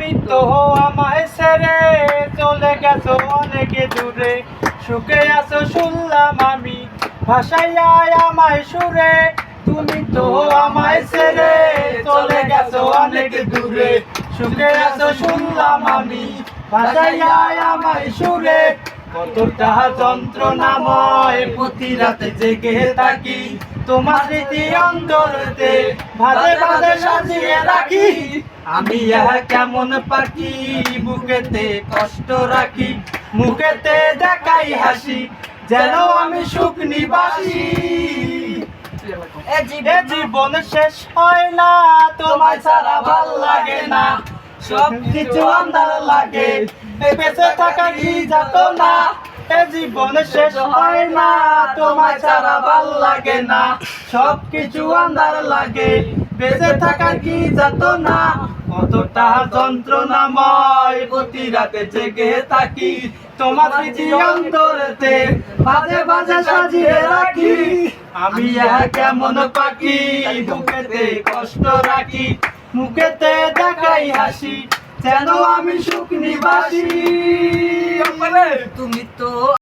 তুমি তো আমায় ছেড়ে চলে গেছো অনেক দূরে, সুখে আছো শুনলাম আমি ভাসাইয়া আমায় সুরে। তুমি তো আমায় ছেড়ে চলে গেছো অনেক দূরে, সুখে আছো শুনলাম আমি ভাসাইয়া আমায় সুরে। কতটা যন্ত্রণাময় প্রতি রাতে জেগে থাকি, তোমার স্মৃতি অন্তরেতে ভাজে ভাজে সাজিয়ে রাখি। আমি কেমন পাখি বুকেতে কষ্ট রাখি, মুখেতে দেখাই হাসি যেন আমি সুখ নিবাসী। এ জীবন শেষ হয় না, তোমায় ছাড়া ভাল লাগে না, সব কিছু আন্ধার লাগে, বেঁচে থাকা কি যাত না। এ জীবন শেষ হয় না, তোমায় ছাড়া ভাল লাগে না, সব কিছু আন্ধার লাগে, বেঁচে থাকা কি যাত না। কতটা যন্ত্রণাময় প্রতি রাতে জেগে থাকি, তোমার স্মৃতি অন্তরেতে বাজে বাজে সাজিয়ে রাখি। আমি কেমন পাখি বুকেতে কষ্ট রাখি, মুখেতে দেখাই হাসি যেন আমি সুখ নিবাসী। তুমি তো